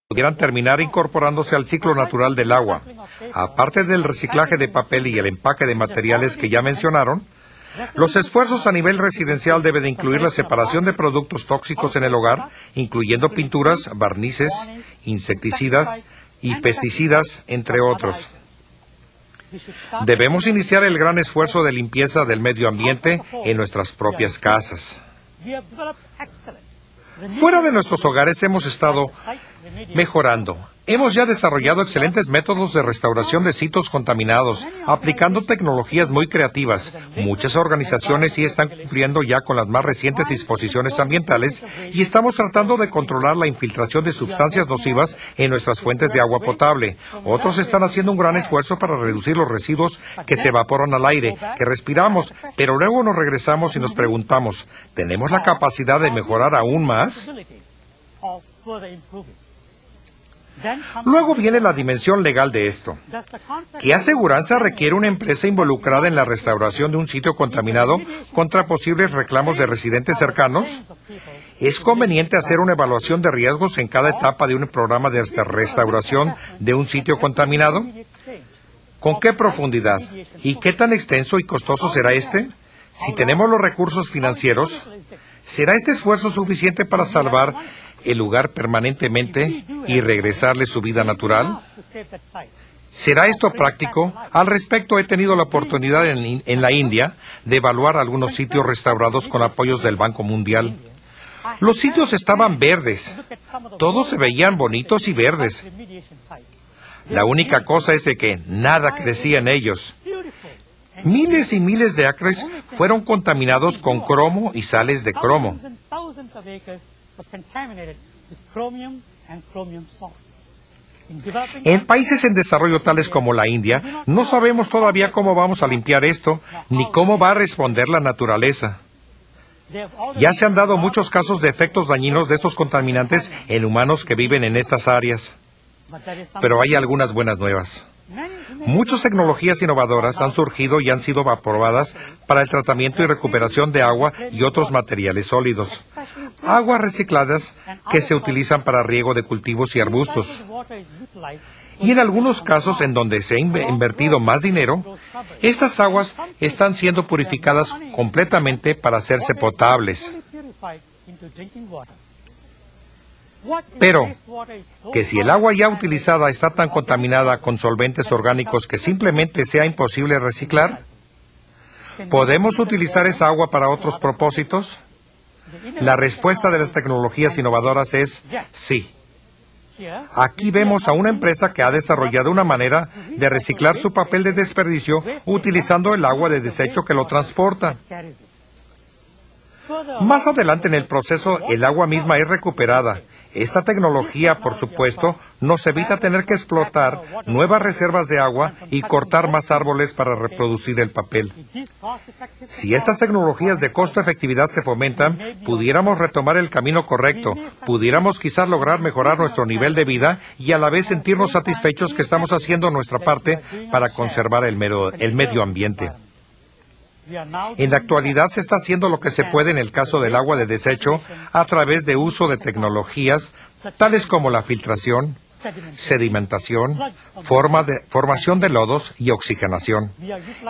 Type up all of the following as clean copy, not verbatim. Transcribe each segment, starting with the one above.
pudieran terminar incorporándose al ciclo natural del agua. Aparte del reciclaje de papel y el empaque de materiales que ya mencionaron, los esfuerzos a nivel residencial deben de incluir la separación de productos tóxicos en el hogar, incluyendo pinturas, barnices, insecticidas y pesticidas, entre otros. Debemos iniciar el gran esfuerzo de limpieza del medio ambiente en nuestras propias casas. Fuera de nuestros hogares hemos estado mejorando. Hemos ya desarrollado excelentes métodos de restauración de sitios contaminados, aplicando tecnologías muy creativas. Muchas organizaciones sí están cumpliendo ya con las más recientes disposiciones ambientales y estamos tratando de controlar la infiltración de sustancias nocivas en nuestras fuentes de agua potable. Otros están haciendo un gran esfuerzo para reducir los residuos que se evaporan al aire, que respiramos, pero luego nos regresamos y nos preguntamos, ¿tenemos la capacidad de mejorar aún más? Luego viene la dimensión legal de esto. ¿Qué aseguranza requiere una empresa involucrada en la restauración de un sitio contaminado contra posibles reclamos de residentes cercanos? ¿Es conveniente hacer una evaluación de riesgos en cada etapa de un programa de restauración de un sitio contaminado? ¿Con qué profundidad? ¿Y qué tan extenso y costoso será este? Si tenemos los recursos financieros, ¿será este esfuerzo suficiente para salvar el lugar permanentemente y regresarle su vida natural? ¿Será esto práctico? Al respecto, he tenido la oportunidad en la India de evaluar algunos sitios restaurados con apoyos del Banco Mundial. Los sitios estaban verdes. Todos se veían bonitos y verdes. La única cosa es de que nada crecía en ellos. Miles y miles de acres fueron contaminados con cromo y sales de cromo. En países en desarrollo tales como la India, no sabemos todavía cómo vamos a limpiar esto, ni cómo va a responder la naturaleza. Ya se han dado muchos casos de efectos dañinos de estos contaminantes en humanos que viven en estas áreas. Pero hay algunas buenas nuevas. Muchas tecnologías innovadoras han surgido y han sido aprobadas para el tratamiento y recuperación de agua y otros materiales sólidos. Aguas recicladas que se utilizan para riego de cultivos y arbustos. Y en algunos casos en donde se ha invertido más dinero, estas aguas están siendo purificadas completamente para hacerse potables. Pero, que si el agua ya utilizada está tan contaminada con solventes orgánicos que simplemente sea imposible reciclar, ¿podemos utilizar esa agua para otros propósitos? La respuesta de las tecnologías innovadoras es sí. Aquí vemos a una empresa que ha desarrollado una manera de reciclar su papel de desperdicio utilizando el agua de desecho que lo transporta. Más adelante en el proceso, el agua misma es recuperada. Esta tecnología, por supuesto, nos evita tener que explotar nuevas reservas de agua y cortar más árboles para reproducir el papel. Si estas tecnologías de costo-efectividad se fomentan, pudiéramos retomar el camino correcto, pudiéramos quizás lograr mejorar nuestro nivel de vida y a la vez sentirnos satisfechos que estamos haciendo nuestra parte para conservar el medio ambiente. En la actualidad se está haciendo lo que se puede en el caso del agua de desecho a través de uso de tecnologías tales como la filtración, sedimentación, formación de lodos y oxigenación.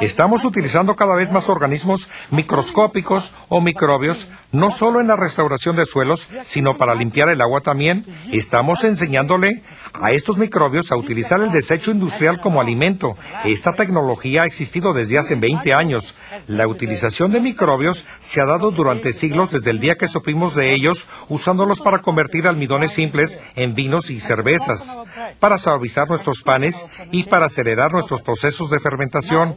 Estamos utilizando cada vez más organismos microscópicos o microbios, no solo en la restauración de suelos, sino para limpiar el agua también. Estamos enseñándole a estos microbios a utilizar el desecho industrial como alimento. Esta tecnología ha existido desde hace 20 años. La utilización de microbios se ha dado durante siglos desde el día que supimos de ellos, usándolos para convertir almidones simples en vinos y cervezas, para suavizar nuestros panes y para acelerar nuestros procesos de fermentación.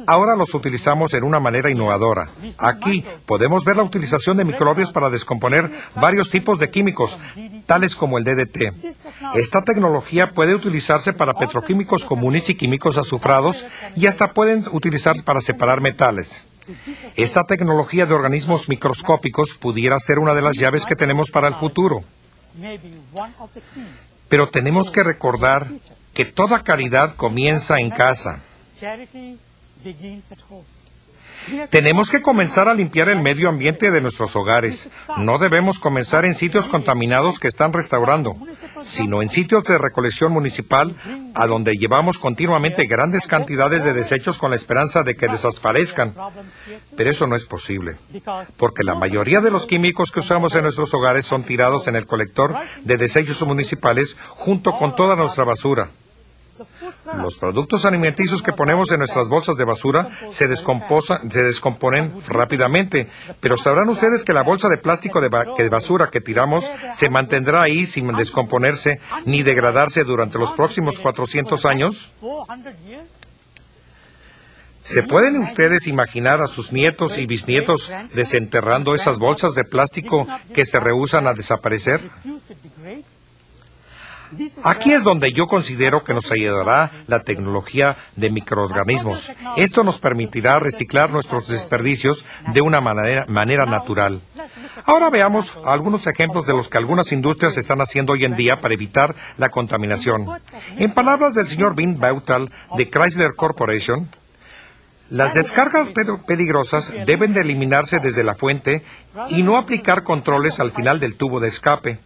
Ahora los utilizamos en una manera innovadora. Aquí podemos ver la utilización de microbios para descomponer varios tipos de químicos, tales como el DDT. Esta tecnología puede utilizarse para petroquímicos comunes y químicos azufrados y hasta pueden utilizarse para separar metales. Esta tecnología de organismos microscópicos pudiera ser una de las llaves que tenemos para el futuro. Pero tenemos que recordar que toda caridad comienza en casa. Tenemos que comenzar a limpiar el medio ambiente de nuestros hogares. No debemos comenzar en sitios contaminados que están restaurando, sino en sitios de recolección municipal, a donde llevamos continuamente grandes cantidades de desechos con la esperanza de que desaparezcan. Pero eso no es posible, porque la mayoría de los químicos que usamos en nuestros hogares son tirados en el colector de desechos municipales junto con toda nuestra basura. Los productos alimenticios que ponemos en nuestras bolsas de basura se descomponen rápidamente, pero ¿sabrán ustedes que la bolsa de plástico de basura que tiramos se mantendrá ahí sin descomponerse ni degradarse durante los próximos 400 años? ¿Se pueden ustedes imaginar a sus nietos y bisnietos desenterrando esas bolsas de plástico que se rehúsan a desaparecer? Aquí es donde yo considero que nos ayudará la tecnología de microorganismos. Esto nos permitirá reciclar nuestros desperdicios de una manera natural. Ahora veamos algunos ejemplos de los que algunas industrias están haciendo hoy en día para evitar la contaminación. En palabras del señor Vin Beutal de Chrysler Corporation, las descargas peligrosas deben de eliminarse desde la fuente y no aplicar controles al final del tubo de escape.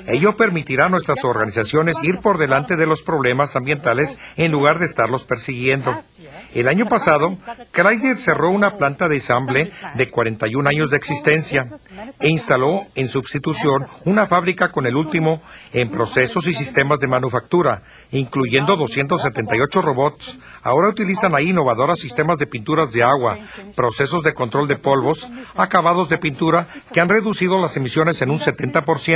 Ello permitirá a nuestras organizaciones ir por delante de los problemas ambientales en lugar de estarlos persiguiendo. El año pasado, Chrysler cerró una planta de ensamble de 41 años de existencia e instaló en sustitución una fábrica con el último en procesos y sistemas de manufactura, incluyendo 278 robots. Ahora utilizan ahí innovadoras sistemas de pinturas de agua, procesos de control de polvos, acabados de pintura que han reducido las emisiones en un 70%.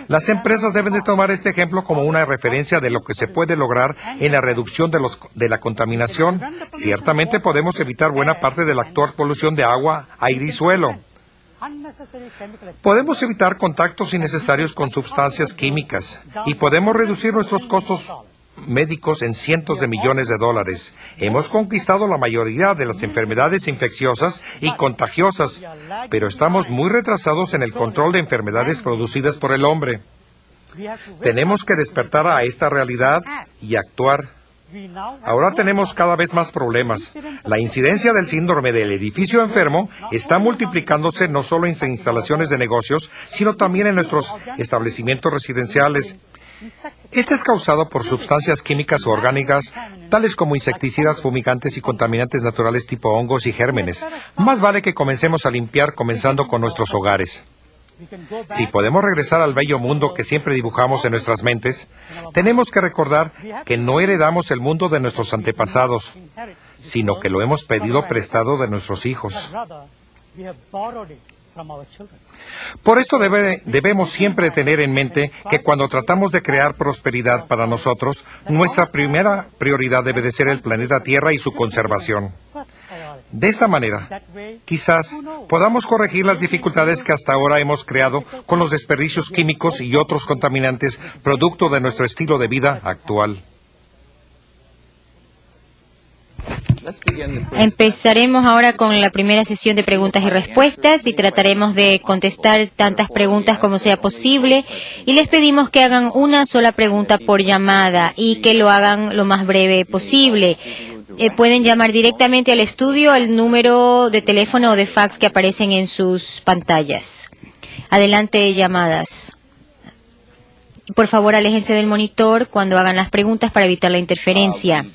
Las empresas deben de tomar este ejemplo como una referencia de lo que se puede lograr en la reducción de la contaminación. Ciertamente podemos evitar buena parte de la actual polución de agua, aire y suelo. Podemos evitar contactos innecesarios con sustancias químicas y podemos reducir nuestros costos médicos en cientos de millones de dólares. Hemos conquistado la mayoría de las enfermedades infecciosas y contagiosas, pero estamos muy retrasados en el control de enfermedades producidas por el hombre. Tenemos que despertar a esta realidad y actuar. Ahora tenemos cada vez más problemas. La incidencia del síndrome del edificio enfermo está multiplicándose no solo en instalaciones de negocios, sino también en nuestros establecimientos residenciales. Este es causado por sustancias químicas o orgánicas, tales como insecticidas, fumigantes y contaminantes naturales tipo hongos y gérmenes. Más vale que comencemos a limpiar comenzando con nuestros hogares. Si podemos regresar al bello mundo que siempre dibujamos en nuestras mentes, tenemos que recordar que no heredamos el mundo de nuestros antepasados, sino que lo hemos pedido prestado de nuestros hijos. Por esto debemos siempre tener en mente que cuando tratamos de crear prosperidad para nosotros, nuestra primera prioridad debe de ser el planeta Tierra y su conservación. De esta manera, quizás podamos corregir las dificultades que hasta ahora hemos creado con los desperdicios químicos y otros contaminantes producto de nuestro estilo de vida actual. Empezaremos ahora con la primera sesión de preguntas y respuestas y trataremos de contestar tantas preguntas como sea posible y les pedimos que hagan una sola pregunta por llamada y que lo hagan lo más breve posible. Pueden llamar directamente al estudio al número de teléfono o de fax que aparecen en sus pantallas. Adelante, llamadas. Por favor, aléjense del monitor cuando hagan las preguntas para evitar la interferencia.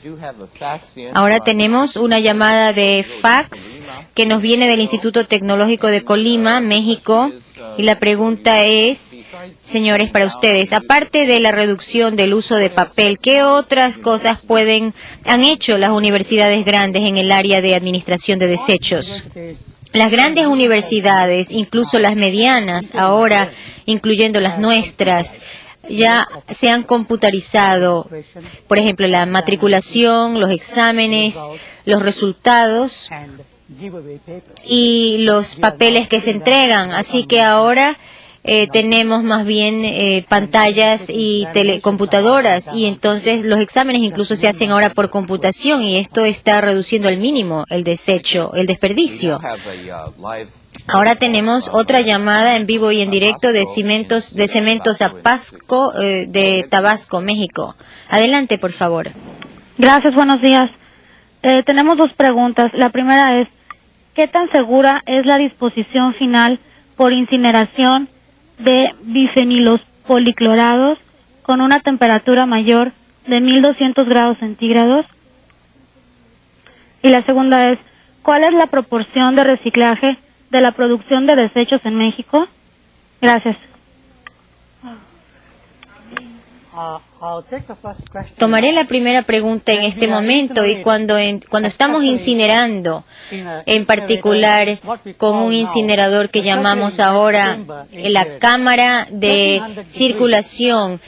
Ahora tenemos una llamada de fax que nos viene del Instituto Tecnológico de Colima, México. Y la pregunta es, señores, para ustedes, aparte de la reducción del uso de papel, ¿qué otras cosas han hecho las universidades grandes en el área de administración de desechos? Las grandes universidades, incluso las medianas, ahora incluyendo las nuestras, ya se han computarizado, por ejemplo, la matriculación, los exámenes, los resultados y los papeles que se entregan. Así que ahora tenemos más bien pantallas y computadoras y entonces los exámenes incluso se hacen ahora por computación y esto está reduciendo al mínimo el desecho, el desperdicio. Ahora tenemos otra llamada en vivo y en directo de Cementos Apasco de Tabasco, México. Adelante, por favor. Gracias, buenos días. Tenemos dos preguntas. La primera es, ¿qué tan segura es la disposición final por incineración de bifenilos policlorados con una temperatura mayor de 1200 grados centígrados? Y la segunda es, ¿cuál es la proporción de reciclaje de la producción de desechos en México? Gracias. Tomaré la primera pregunta en este momento y cuando estamos incinerando, en particular con un incinerador que llamamos ahora la cámara de circulación,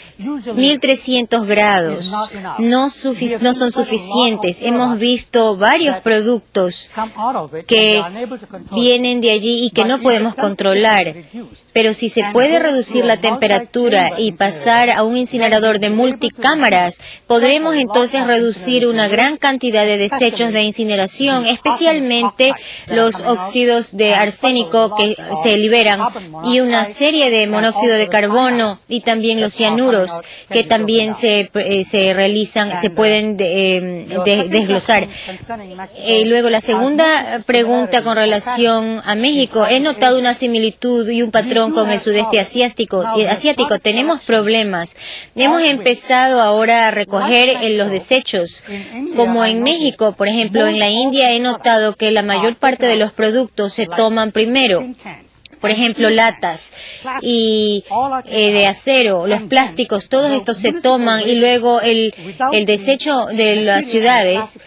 1300 grados, no son suficientes. Hemos visto varios productos que vienen de allí y que no podemos controlar. Pero si se puede reducir la temperatura y pasar a un incinerador de multicámaras, podremos entonces reducir una gran cantidad de desechos de incineración, especialmente los óxidos de arsénico que se liberan y una serie de monóxido de carbono y también los cianuros que también se pueden desglosar. Luego, la segunda pregunta con relación a México. He notado una similitud y un patrón con el sudeste asiático. Tenemos problemas. Hemos empezado ahora a recoger los desechos. Como en México, por ejemplo, en la India he notado que la mayor parte de los productos se toman primero. Por ejemplo, latas y de acero, los plásticos, todos estos se toman y luego el desecho de las ciudades,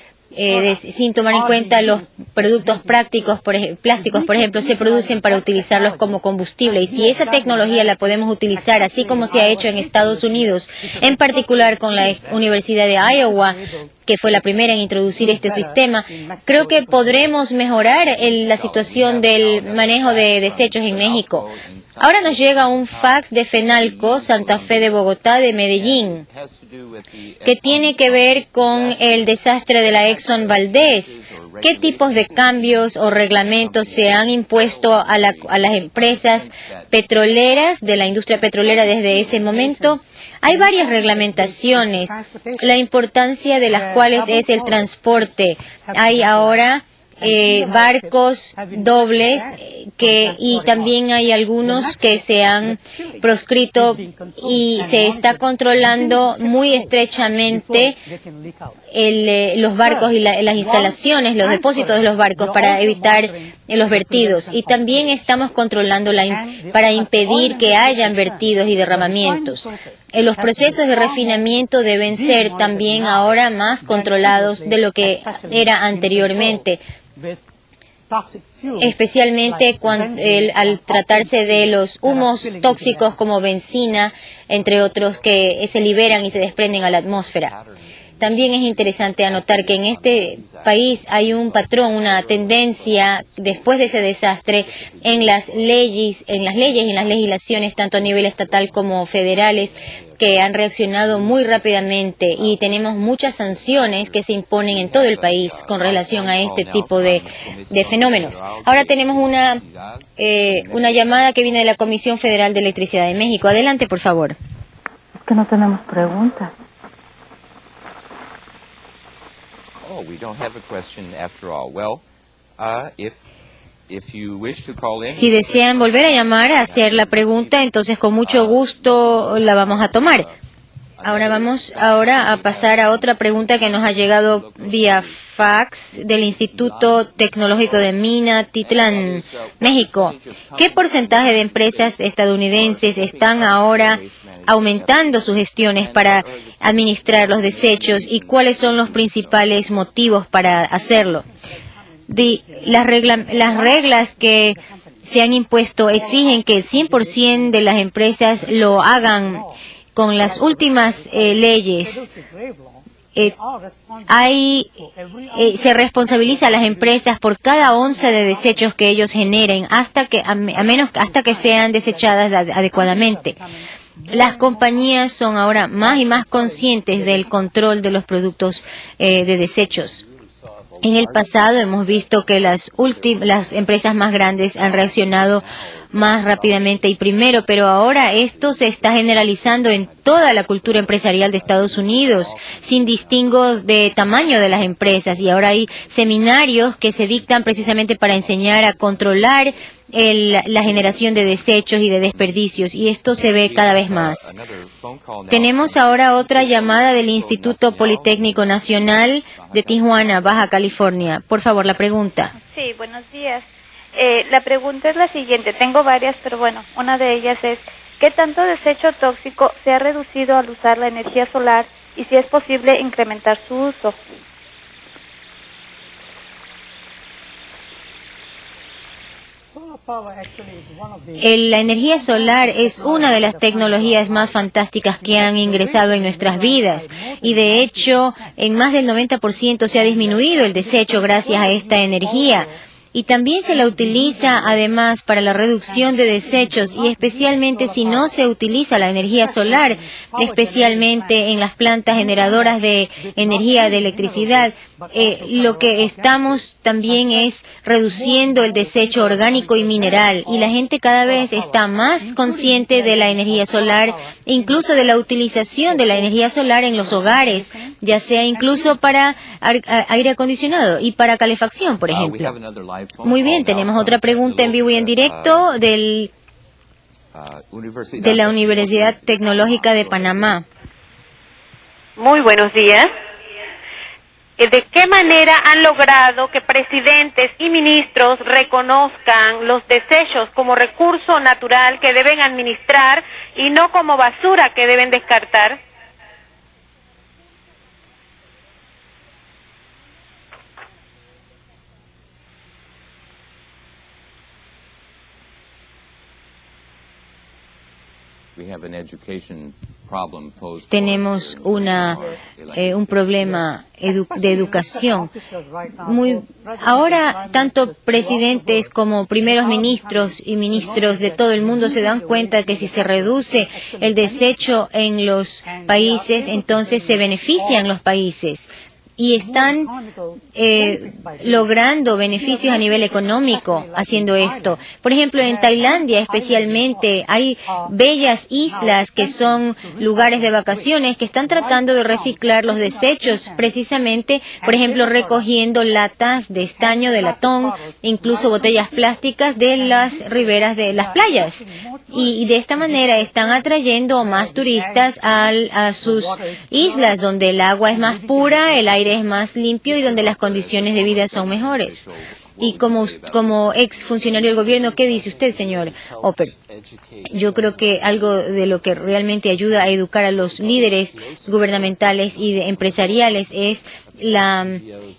sin tomar en cuenta los productos plásticos, por ejemplo, se producen para utilizarlos como combustible. Y si esa tecnología la podemos utilizar, así como se ha hecho en Estados Unidos, en particular con la Universidad de Iowa, que fue la primera en introducir este sistema, creo que podremos mejorar la situación del manejo de desechos en México. Ahora nos llega un fax de Fenalco, Santa Fe de Bogotá, de Medellín, que tiene que ver con el desastre de la Exxon Valdez. ¿Qué tipos de cambios o reglamentos se han impuesto a las empresas petroleras, de la industria petrolera desde ese momento? Hay varias reglamentaciones, la importancia de las cuales es el transporte. Hay ahora barcos dobles y también hay algunos que se han proscrito y se está controlando muy estrechamente los barcos y las instalaciones, los depósitos de los barcos para evitar los vertidos. Y también estamos controlando para impedir que hayan vertidos y derramamientos. Los procesos de refinamiento deben ser también ahora más controlados de lo que era anteriormente, especialmente al tratarse de los humos tóxicos como benzina, entre otros, que se liberan y se desprenden a la atmósfera. También es interesante anotar que en este país hay un patrón, una tendencia, después de ese desastre, en las leyes y en las legislaciones, tanto a nivel estatal como federales, que han reaccionado muy rápidamente y tenemos muchas sanciones que se imponen en todo el país con relación a este tipo de fenómenos. Ahora tenemos una llamada que viene de la Comisión Federal de Electricidad de México. Adelante, por favor. Es que no tenemos preguntas. Oh, we don't have a question after all. Well, if you wish to call in, si desean volver a llamar a hacer la pregunta, entonces con mucho gusto la vamos a tomar. Ahora vamos a pasar a otra pregunta que nos ha llegado vía fax del Instituto Tecnológico de Minatitlán, México. ¿Qué porcentaje de empresas estadounidenses están ahora aumentando sus gestiones para administrar los desechos y cuáles son los principales motivos para hacerlo? Las reglas que se han impuesto exigen que el 100% de las empresas lo hagan con las últimas leyes. Se responsabiliza a las empresas por cada onza de desechos que ellos generen hasta que sean desechadas adecuadamente. Las compañías son ahora más y más conscientes del control de los productos de desechos. En el pasado hemos visto que las empresas más grandes han reaccionado más rápidamente y primero, pero ahora esto se está generalizando en toda la cultura empresarial de Estados Unidos, sin distingo de tamaño de las empresas, y ahora hay seminarios que se dictan precisamente para enseñar a controlar la generación de desechos y de desperdicios, y esto se ve cada vez más. Tenemos ahora otra llamada del Instituto Politécnico Nacional de Tijuana, Baja California. Por favor, la pregunta. Sí, buenos días. La pregunta es la siguiente. Tengo varias, pero bueno, una de ellas es, ¿qué tanto desecho tóxico se ha reducido al usar la energía solar y si es posible incrementar su uso? La energía solar es una de las tecnologías más fantásticas que han ingresado en nuestras vidas y de hecho en más del 90% se ha disminuido el desecho gracias a esta energía. Y también se la utiliza además para la reducción de desechos y especialmente si no se utiliza la energía solar, especialmente en las plantas generadoras de energía de electricidad. Lo que estamos también es reduciendo el desecho orgánico y mineral y la gente cada vez está más consciente de la energía solar, incluso de la utilización de la energía solar en los hogares, ya sea incluso para aire acondicionado y para calefacción, por ejemplo. Muy bien, tenemos otra pregunta en vivo y en directo de la Universidad Tecnológica de Panamá. Muy buenos días. ¿De qué manera han logrado que presidentes y ministros reconozcan los desechos como recurso natural que deben administrar y no como basura que deben descartar? Tenemos un problema de educación. Ahora, tanto presidentes como primeros ministros y ministros de todo el mundo se dan cuenta que si se reduce el desecho en los países, entonces se benefician los países. Y están logrando beneficios a nivel económico haciendo esto. Por ejemplo, en Tailandia especialmente hay bellas islas que son lugares de vacaciones que están tratando de reciclar los desechos, precisamente, por ejemplo, recogiendo latas de estaño, de latón, incluso botellas plásticas de las riberas de las playas. Y de esta manera están atrayendo más turistas a sus islas, donde el agua es más pura, el aire es más limpio y donde las condiciones de vida son mejores. Y como ex funcionario del gobierno, ¿qué dice usted, señor Oper? Yo creo que algo de lo que realmente ayuda a educar a los líderes gubernamentales y empresariales es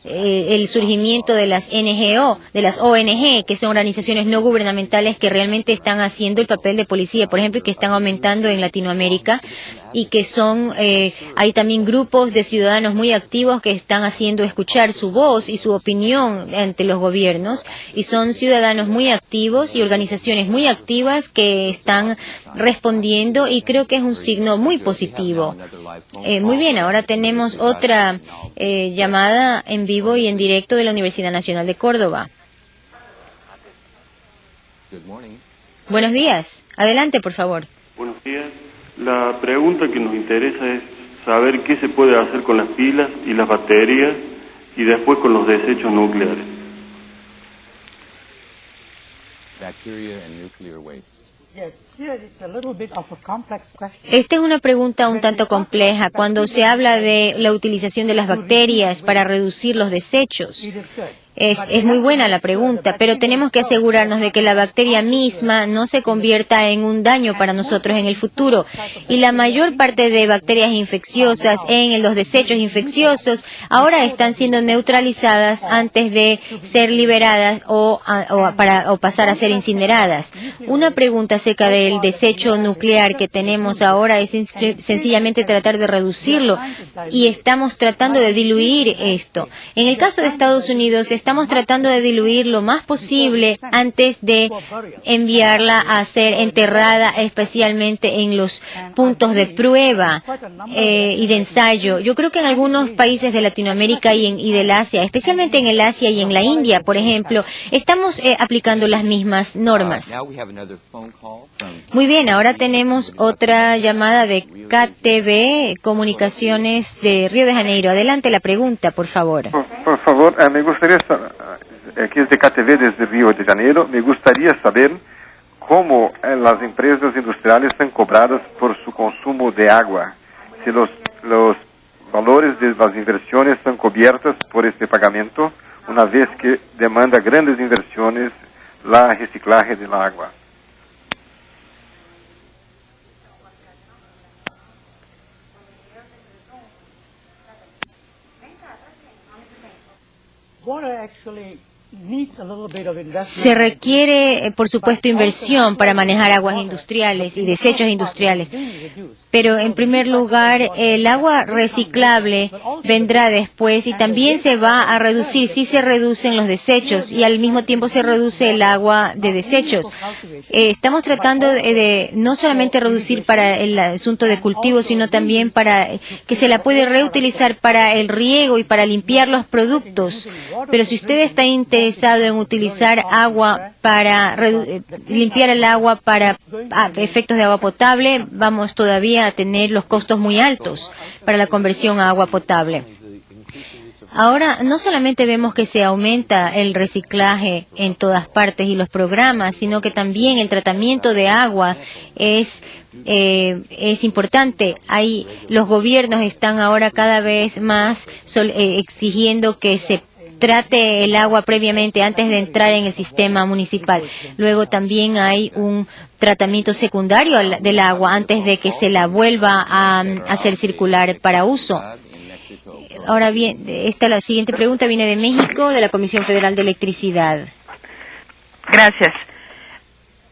el surgimiento de las NGO, de las ONG, que son organizaciones no gubernamentales que realmente están haciendo el papel de policía, por ejemplo, y que están aumentando en Latinoamérica, y que hay también grupos de ciudadanos muy activos que están haciendo escuchar su voz y su opinión ante los gobiernos, y son ciudadanos muy activos y organizaciones muy activas que están respondiendo, y creo que es un signo muy positivo. Muy bien, ahora tenemos otra llamada en vivo y en directo de la Universidad Nacional de Córdoba. Buenos días. Adelante, por favor. Buenos días. La pregunta que nos interesa es saber qué se puede hacer con las pilas y las baterías y después con los desechos nucleares. Esta es una pregunta un tanto compleja. Cuando se habla de la utilización de las bacterias para reducir los desechos, es muy buena la pregunta, pero tenemos que asegurarnos de que la bacteria misma no se convierta en un daño para nosotros en el futuro. Y la mayor parte de bacterias infecciosas en los desechos infecciosos ahora están siendo neutralizadas antes de ser liberadas o pasar a ser incineradas. Una pregunta acerca del desecho nuclear que tenemos ahora es sencillamente tratar de reducirlo, y estamos tratando de diluir esto. En el caso de Estados Unidos, estamos estamos tratando de diluir lo más posible antes de enviarla a ser enterrada, especialmente en los puntos de prueba y de ensayo. Yo creo que en algunos países de Latinoamérica y del Asia, especialmente en el Asia y en la India, por ejemplo, estamos aplicando las mismas normas. Now we have another phone call from Muy bien, ahora tenemos otra llamada de KTV Comunicaciones de Río de Janeiro. Adelante la pregunta, por favor. Por favor, me gustaría saber, aquí es de KTV desde Río de Janeiro, me gustaría saber cómo las empresas industriales son cobradas por su consumo de agua, si los valores de las inversiones son cubiertas por este pagamento, una vez que demanda grandes inversiones la reciclaje del agua. Se requiere, por supuesto, inversión para manejar aguas industriales y desechos industriales. Pero, en primer lugar, el agua reciclable vendrá después y también se va a reducir. Sí se reducen los desechos y al mismo tiempo se reduce el agua de desechos. Estamos tratando de no solamente reducir para el asunto de cultivo, sino también para que se la puede reutilizar para el riego y para limpiar los productos. Pero si usted está interesado en utilizar agua para limpiar el agua para efectos de agua potable, vamos todavía a tener los costos muy altos para la conversión a agua potable. Ahora, no solamente vemos que se aumenta el reciclaje en todas partes y los programas, sino que también el tratamiento de agua es importante. Los gobiernos están ahora cada vez más exigiendo que se trate el agua previamente antes de entrar en el sistema municipal. Luego también hay un tratamiento secundario del agua antes de que se la vuelva a hacer circular para uso. Ahora bien, la siguiente pregunta viene de México, de la Comisión Federal de Electricidad. Gracias.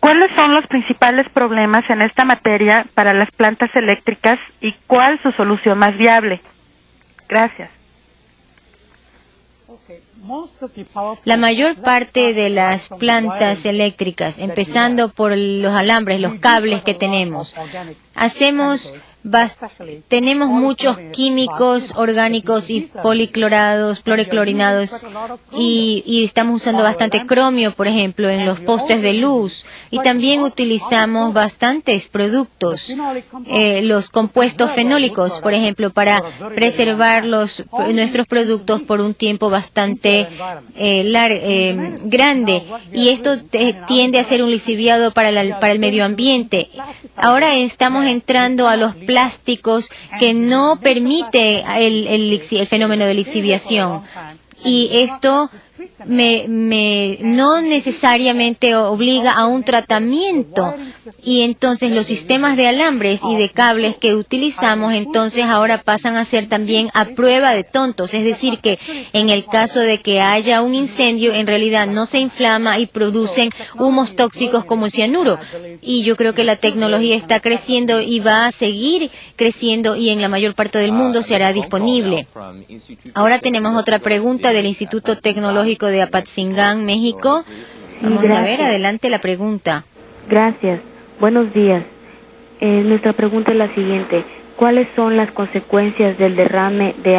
¿Cuáles son los principales problemas en esta materia para las plantas eléctricas y cuál es su solución más viable? Gracias. La mayor parte de las plantas eléctricas, empezando por los alambres, los cables que tenemos, tenemos muchos químicos orgánicos y policlorinados y estamos usando bastante cromio, por ejemplo, en los postes de luz, y también utilizamos bastantes productos, los compuestos fenólicos, por ejemplo, para preservar nuestros productos por un tiempo bastante grande, y esto tiende a ser un lixiviado para el medio ambiente. Ahora estamos entrando a los plásticos que no permite el fenómeno de lixiviación, y esto no necesariamente obliga a un tratamiento, y entonces los sistemas de alambres y de cables que utilizamos entonces ahora pasan a ser también a prueba de tontos, es decir que en el caso de que haya un incendio en realidad no se inflama y producen humos tóxicos como el cianuro, y yo creo que la tecnología está creciendo y va a seguir creciendo y en la mayor parte del mundo se hará disponible. Ahora tenemos otra pregunta del Instituto Tecnológico de Apatzingán, México. Vamos a ver, adelante la pregunta. Gracias. Buenos días. Nuestra pregunta es la siguiente. ¿Cuáles son las consecuencias del derrame de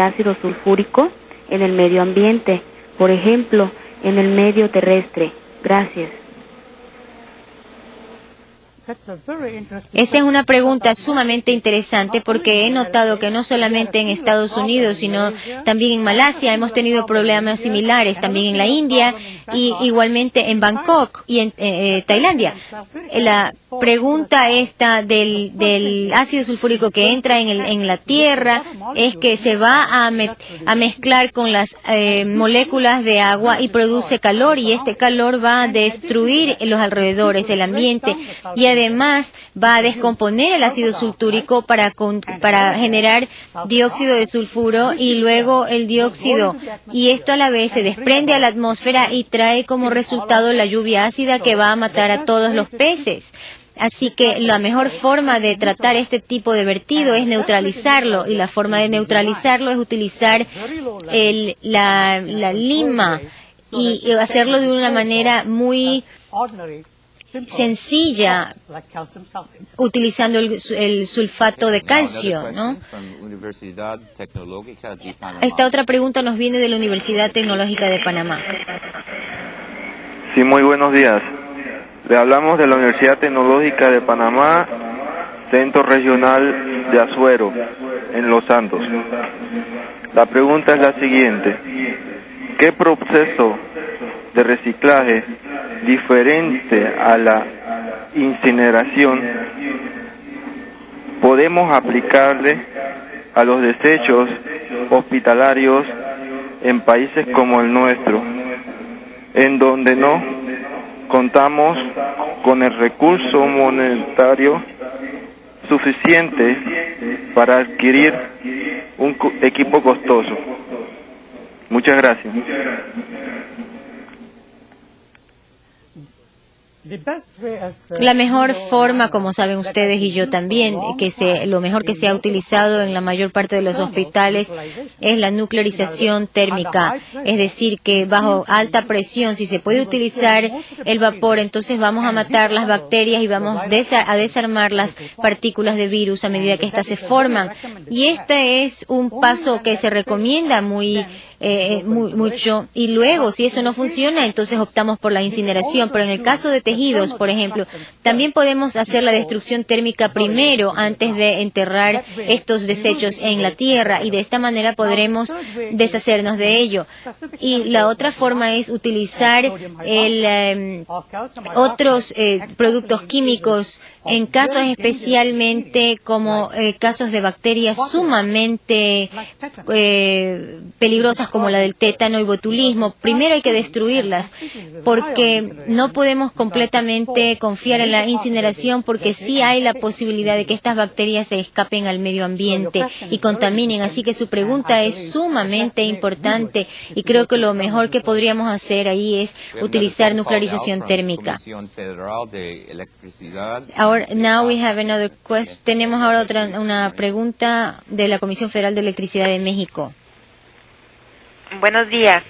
ácido sulfúrico en el medio ambiente? Por ejemplo, en el medio terrestre. Gracias. Esa es una pregunta sumamente interesante porque he notado que no solamente en Estados Unidos, sino también en Malasia hemos tenido problemas similares, también en la India y igualmente en Bangkok y en Tailandia. La pregunta esta del ácido sulfúrico que entra en la tierra es que se va a mezclar con las moléculas de agua y produce calor, y este calor va a destruir los alrededores, el ambiente, y además va a descomponer el ácido sulfúrico para generar dióxido de sulfuro y luego el dióxido, y esto a la vez se desprende a la atmósfera y trae como resultado la lluvia ácida que va a matar a todos los peces. Así que la mejor forma de tratar este tipo de vertido es neutralizarlo, y la forma de neutralizarlo es utilizar la lima y hacerlo de una manera muy sencilla, utilizando el sulfato de calcio, ¿no? Esta otra pregunta nos viene de la Universidad Tecnológica de Panamá. Sí, muy buenos días. Le hablamos de la Universidad Tecnológica de Panamá, Centro Regional de Azuero, en Los Santos. La pregunta es la siguiente: ¿qué proceso de reciclaje diferente a la incineración podemos aplicarle a los desechos hospitalarios en países como el nuestro, en donde no contamos con el recurso monetario suficiente para adquirir un equipo costoso? Muchas gracias. La mejor forma, como saben ustedes y yo también, lo mejor que se ha utilizado en la mayor parte de los hospitales es la nuclearización térmica. Es decir, que bajo alta presión, si se puede utilizar el vapor, entonces vamos a matar las bacterias y vamos a desarmar las partículas de virus a medida que éstas se forman. Y este es un paso que se recomienda mucho, y luego si eso no funciona, entonces optamos por la incineración. Pero en el caso de tejidos, por ejemplo, también podemos hacer la destrucción térmica primero antes de enterrar estos desechos en la tierra, y de esta manera podremos deshacernos de ello. Y la otra forma es utilizar otros productos químicos en casos especialmente como casos de bacterias sumamente peligrosas como la del tétano y botulismo. Primero hay que destruirlas, porque no podemos completamente confiar en la incineración, porque sí hay la posibilidad de que estas bacterias se escapen al medio ambiente y contaminen. Así que su pregunta es sumamente importante, y creo que lo mejor que podríamos hacer ahí es utilizar nuclearización térmica. Now we have another question. Tenemos ahora una pregunta de la Comisión Federal de Electricidad de México. Buenos días.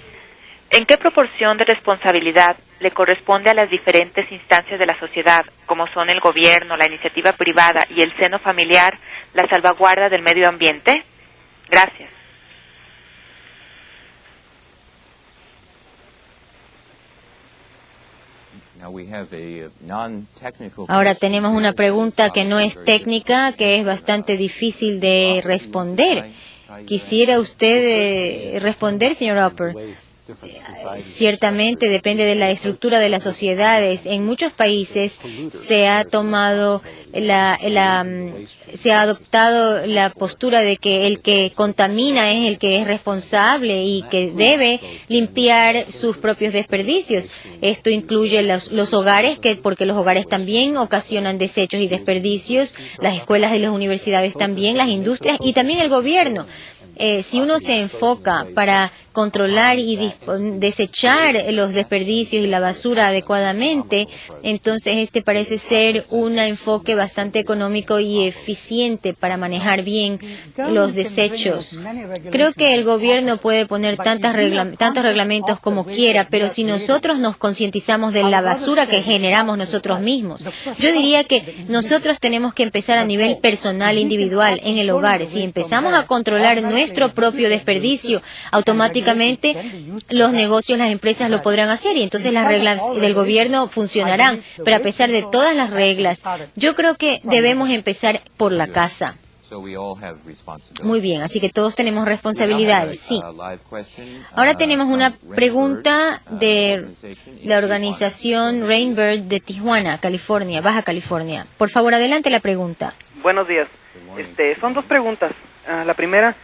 ¿En qué proporción de responsabilidad le corresponde a las diferentes instancias de la sociedad, como son el gobierno, la iniciativa privada y el seno familiar, la salvaguarda del medio ambiente? Gracias. Ahora tenemos una pregunta que no es técnica, que es bastante difícil de responder. ¿Quisiera usted responder, señor Upper? Ciertamente depende de la estructura de las sociedades. En muchos países se ha tomado se ha adoptado la postura de que el que contamina es el que es responsable y que debe limpiar sus propios desperdicios. Esto incluye los hogares, porque los hogares también ocasionan desechos y desperdicios, las escuelas y las universidades también, las industrias y también el gobierno. Si uno se enfoca para controlar y desechar los desperdicios y la basura adecuadamente, entonces este parece ser un enfoque bastante económico y eficiente para manejar bien los desechos. Creo que el gobierno puede poner tantos reglamentos como quiera, pero si nosotros nos concientizamos de la basura que generamos nosotros mismos, yo diría que nosotros tenemos que empezar a nivel personal, individual, en el hogar. Si empezamos a controlar nuestro propio desperdicio, automáticamente los negocios, las empresas lo podrán hacer, y entonces las reglas del gobierno funcionarán. Pero a pesar de todas las reglas, yo creo que debemos empezar por la casa. Muy bien, así que todos tenemos responsabilidades, sí. Ahora tenemos una pregunta de la organización Rainbird de Tijuana, California, Baja California. Por favor, adelante la pregunta. Buenos días. Son dos preguntas. La primera: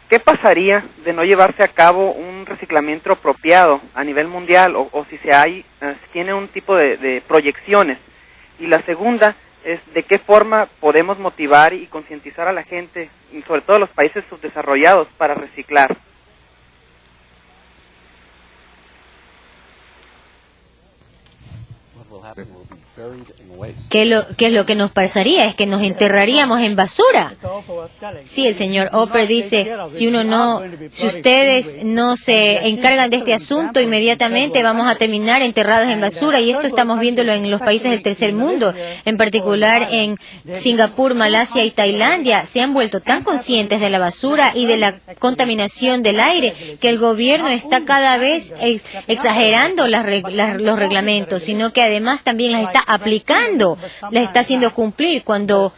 ¿qué pasaría de no llevarse a cabo un reciclamiento apropiado a nivel mundial, o si tiene un tipo de proyecciones? Y la segunda es: ¿de qué forma podemos motivar y concientizar a la gente, sobre todo los países subdesarrollados, para reciclar? ¿Qué es lo que nos pasaría? Es que nos enterraríamos en basura. Sí, el señor Oper dice, si ustedes no se encargan de este asunto, inmediatamente vamos a terminar enterrados en basura, y esto estamos viéndolo en los países del tercer mundo, en particular en Singapur, Malasia y Tailandia. Se han vuelto tan conscientes de la basura y de la contaminación del aire que el gobierno está cada vez exagerando los reglamentos, sino que además también las está aplicando, las está haciendo cumplir. Cuando,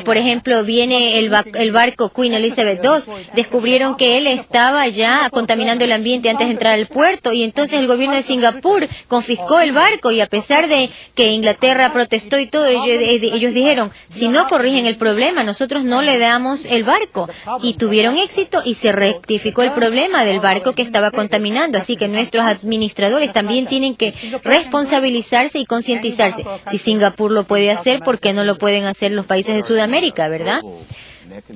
por ejemplo, viene el barco Queen Elizabeth II, descubrieron que él estaba ya contaminando el ambiente antes de entrar al puerto, y entonces el gobierno de Singapur confiscó el barco, y a pesar de que Inglaterra protestó y todo, ellos dijeron, si no corrigen el problema, nosotros no le damos el barco, y tuvieron éxito y se rectificó el problema del barco que estaba contaminando. Así que nuestros administradores también tienen que responsabilizarse y concientizarse. Si Singapur lo puede hacer, ¿por qué no lo pueden hacer los países de Sudamérica, verdad?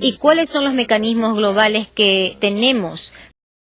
¿Y cuáles son los mecanismos globales que tenemos